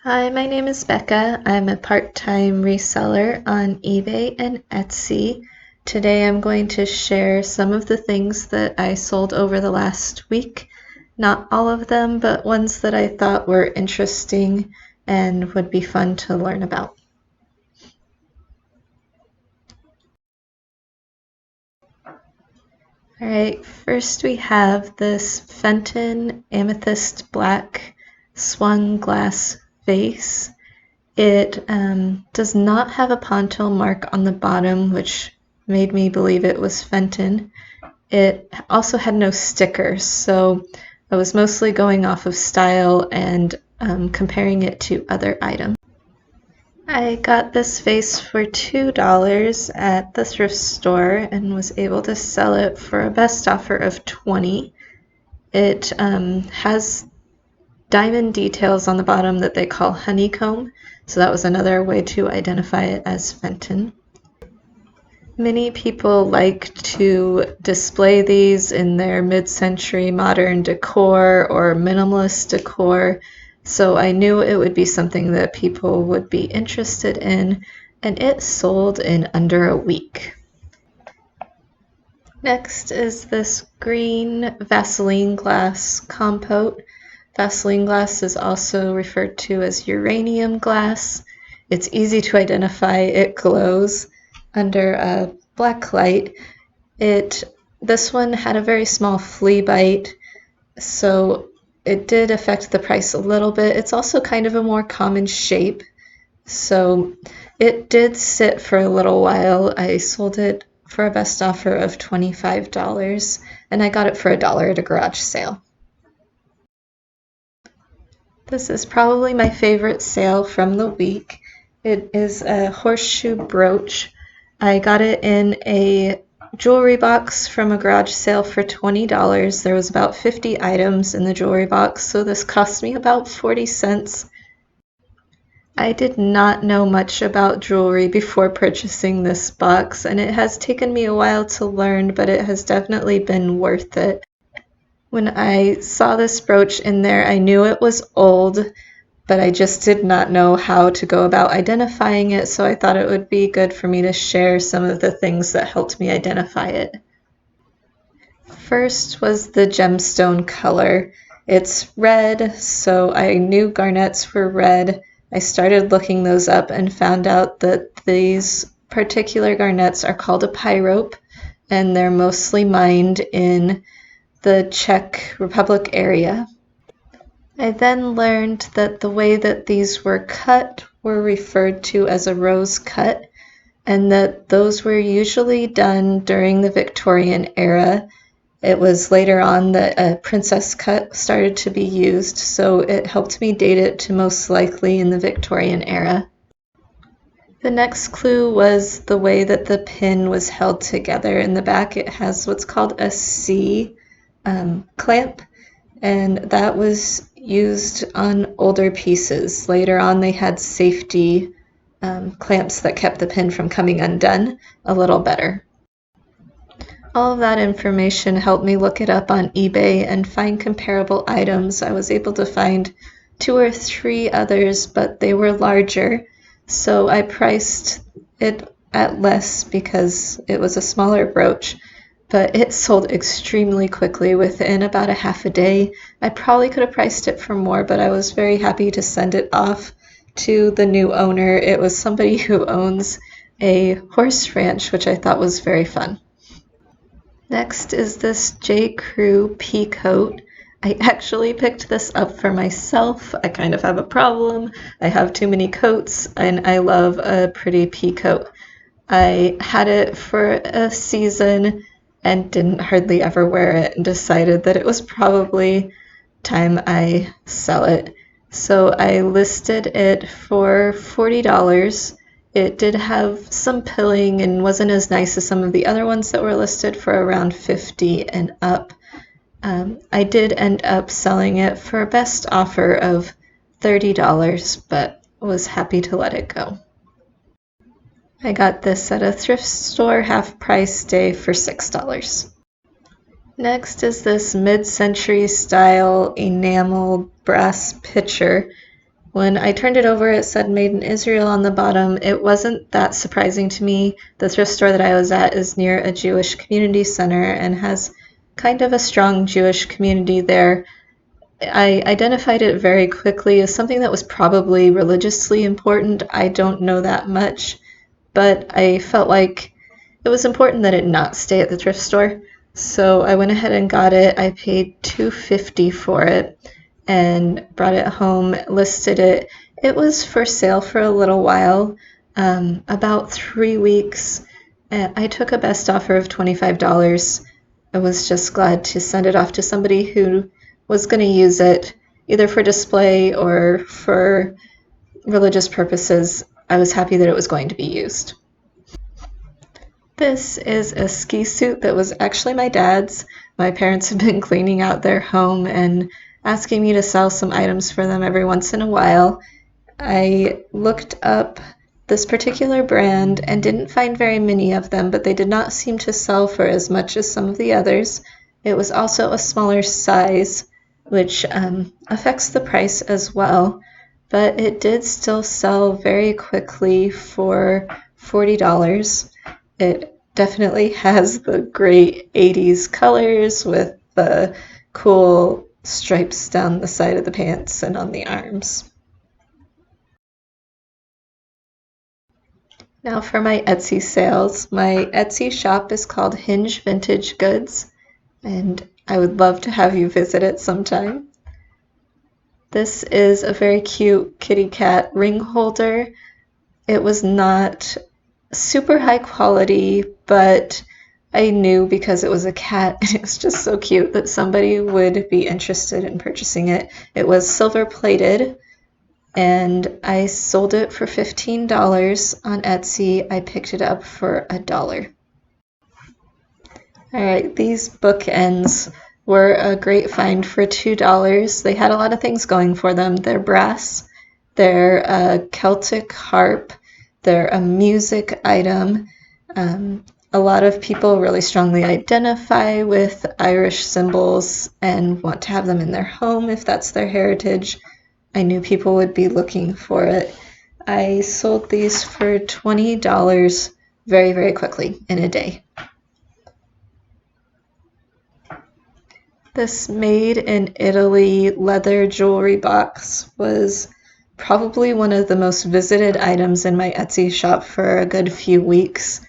Hi, my name is Becca. I'm a part-time reseller on eBay and Etsy. Today I'm going to share some of the things that I sold over the last week. Not all of them, but ones that I thought were interesting and would be fun to learn about. All right, first we have this Fenton Amethyst Black swung glass vase. It does not have a pontil mark on the bottom, which made me believe it was Fenton. It also had no stickers, so I was mostly going off of style and comparing it to other items. I got this vase for $2 at the thrift store and was able to sell it for a best offer of $20. It has diamond details on the bottom that they call honeycomb, so that was another way to identify it as Fenton. Many people like to display these in their mid-century modern decor or minimalist decor, so I knew it would be something that people would be interested in, and it sold in under a week. Next is this green Vaseline glass compote. Vaseline glass is also referred to as uranium glass. It's easy to identify. It glows under a black light. This one had a very small flea bite, so it did affect the price a little bit. It's also kind of a more common shape, so it did sit for a little while. I sold it for a best offer of $25, and I got it for $1 at a garage sale. This is probably my favorite sale from the week. It is a horseshoe brooch. I got it in a jewelry box from a garage sale for $20. There was about 50 items in the jewelry box, so this cost me about 40 cents. I did not know much about jewelry before purchasing this box, and it has taken me a while to learn, but it has definitely been worth it. When I saw this brooch in there, I knew it was old, but I just did not know how to go about identifying it, so I thought it would be good for me to share some of the things that helped me identify it. First was the gemstone color. It's red, so I knew garnets were red. I started looking those up and found out that these particular garnets are called a pyrope, and they're mostly mined in the Czech Republic area. I then learned that the way that these were cut were referred to as a rose cut, and that those were usually done during the Victorian era. It was later on that a princess cut started to be used, so it helped me date it to most likely in the Victorian era. The next clue was the way that the pin was held together. In the back it has what's called a C clamp, and that was used on older pieces. Later on they had safety clamps that kept the pin from coming undone a little better. All of that information helped me look it up on eBay and find comparable items. I was able to find 2 or 3 others, but they were larger, so I priced it at less because it was a smaller brooch. But it sold extremely quickly within about a half a day. I probably could have priced it for more, but I was very happy to send it off to the new owner. It was somebody who owns a horse ranch, which I thought was very fun. Next is this J. Crew pea coat. I actually picked this up for myself. I kind of have a problem. I have too many coats, and I love a pretty pea coat. I had it for a season and didn't hardly ever wear it, and decided that it was probably time I sell it. So I listed it for $40. It did have some pilling and wasn't as nice as some of the other ones that were listed for around $50 and up. I did end up selling it for a best offer of $30, but was happy to let it go. I got this at a thrift store half-price day for $6. Next is this mid-century style enameled brass pitcher When I turned it over, it said Made in Israel on the bottom. It wasn't that surprising to me. The thrift store that I was at is near a Jewish community center and has kind of a strong Jewish community there. I identified it very quickly as something that was probably religiously important. I don't know that much, but I felt like it was important that it not stay at the thrift store. So I went ahead and got it. I paid $2.50 for it and brought it home, listed it. It was for sale for a little while, about 3 weeks. I took a best offer of $25. I was just glad to send it off to somebody who was going to use it either for display or for religious purposes. I was happy that it was going to be used. This is a ski suit that was actually my dad's. My parents have been cleaning out their home and asking me to sell some items for them every once in a while. I looked up this particular brand and didn't find very many of them, but they did not seem to sell for as much as some of the others. It was also a smaller size, which affects the price as well, but it did still sell very quickly for $40. It definitely has the great 80s colors with the cool stripes down the side of the pants and on the arms. Now for my Etsy sales. My Etsy shop is called Hinge Vintage Goods, and I would love to have you visit it sometime. This is a very cute kitty cat ring holder. It was not super high quality, but I knew because it was a cat and it was just so cute that somebody would be interested in purchasing it. It was silver plated and I sold it for $15 on Etsy. I picked it up for $1. Alright, these bookends were a great find for $2. They had a lot of things going for them. They're brass, they're a Celtic harp, they're a music item. A lot of people really strongly identify with Irish symbols and want to have them in their home if that's their heritage. I knew people would be looking for it. I sold these for $20 very, very quickly in a day. This made in Italy leather jewelry box was probably one of the most visited items in my Etsy shop for a good few weeks.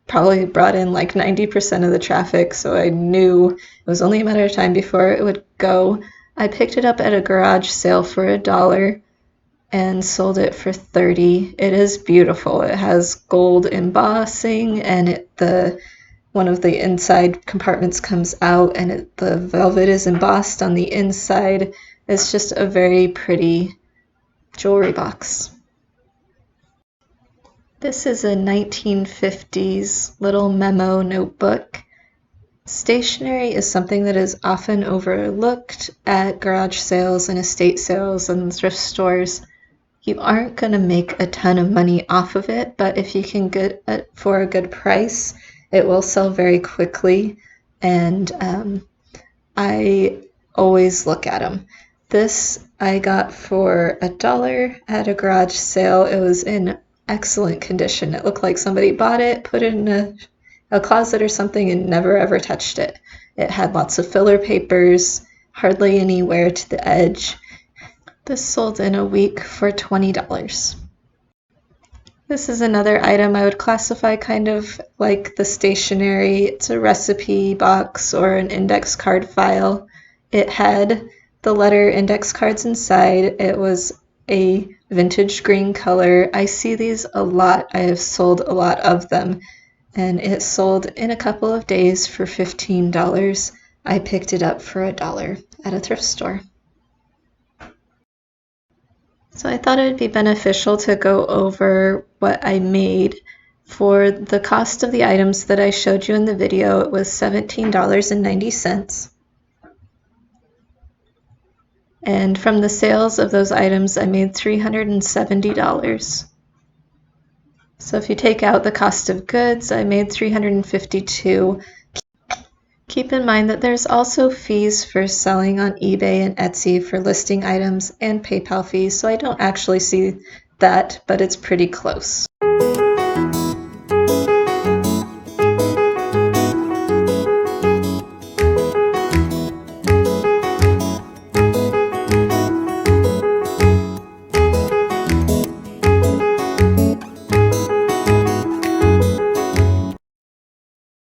Probably brought in like 90% of the traffic, so I knew it was only a matter of time before it would go. I picked it up at a garage sale for $1 and sold it for $30. It is beautiful. It has gold embossing and one of the inside compartments comes out and the velvet is embossed on the inside. It's just a very pretty jewelry box. This is a 1950s little memo notebook. Stationery is something that is often overlooked at garage sales and estate sales and thrift stores. You aren't going to make a ton of money off of it, but if you can get it for a good price, it will sell very quickly, and I always look at them. This I got for $1 at a garage sale. It was in excellent condition. It looked like somebody bought it, put it in a closet or something, and never ever touched it. It had lots of filler papers, hardly any wear to the edge. This sold in a week for $20. This is another item I would classify kind of like the stationery. It's a recipe box or an index card file. It had the letter index cards inside. It was a vintage green color. I see these a lot. I have sold a lot of them. And it sold in a couple of days for $15. I picked it up for $1 at a thrift store. So I thought it would be beneficial to go over what I made. For the cost of the items that I showed you in the video, it was $17.90. And from the sales of those items, I made $370. So if you take out the cost of goods, I made $352. Keep in mind that there's also fees for selling on eBay and Etsy for listing items and PayPal fees, so I don't actually see that, but it's pretty close.